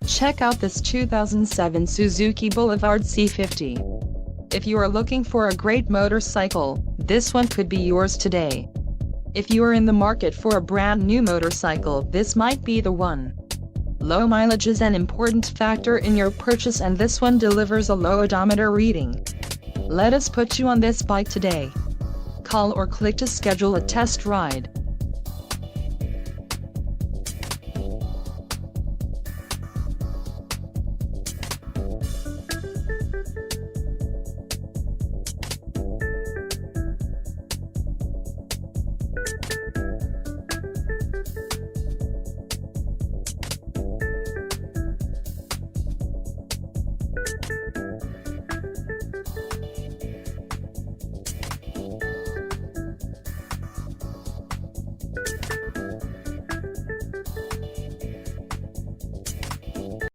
Check out this 2007 Suzuki Boulevard C50. If you are looking for a great motorcycle, this one could be yours today. If you are in the market for a brand new motorcycle, this might be the one. Low mileage is an important factor in your purchase, and this one delivers a low odometer reading. Let us put you on this bike today. Call or click to schedule a test ride.